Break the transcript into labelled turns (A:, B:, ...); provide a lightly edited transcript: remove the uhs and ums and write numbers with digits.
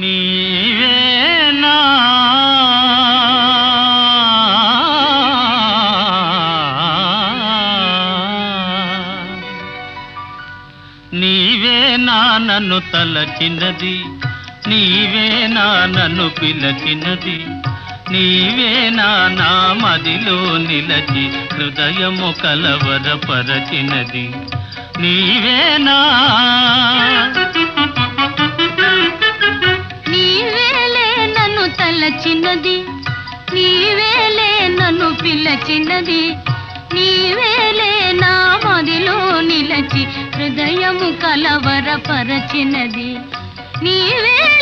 A: నీవేనా నీవేనా నన్ను తలచినది, నీవేనా నన్ను పిలచినది, నీవేనా నా మదిలో నిలచి హృదయము కలవరపరచినది, నీవేనా
B: నీవేలే నన్ను తలచినది, నీవేలే నన్ను పిలచినది, నీవేలే నా మదిలో నిలచి హృదయము కలవరపరచినది, నీవే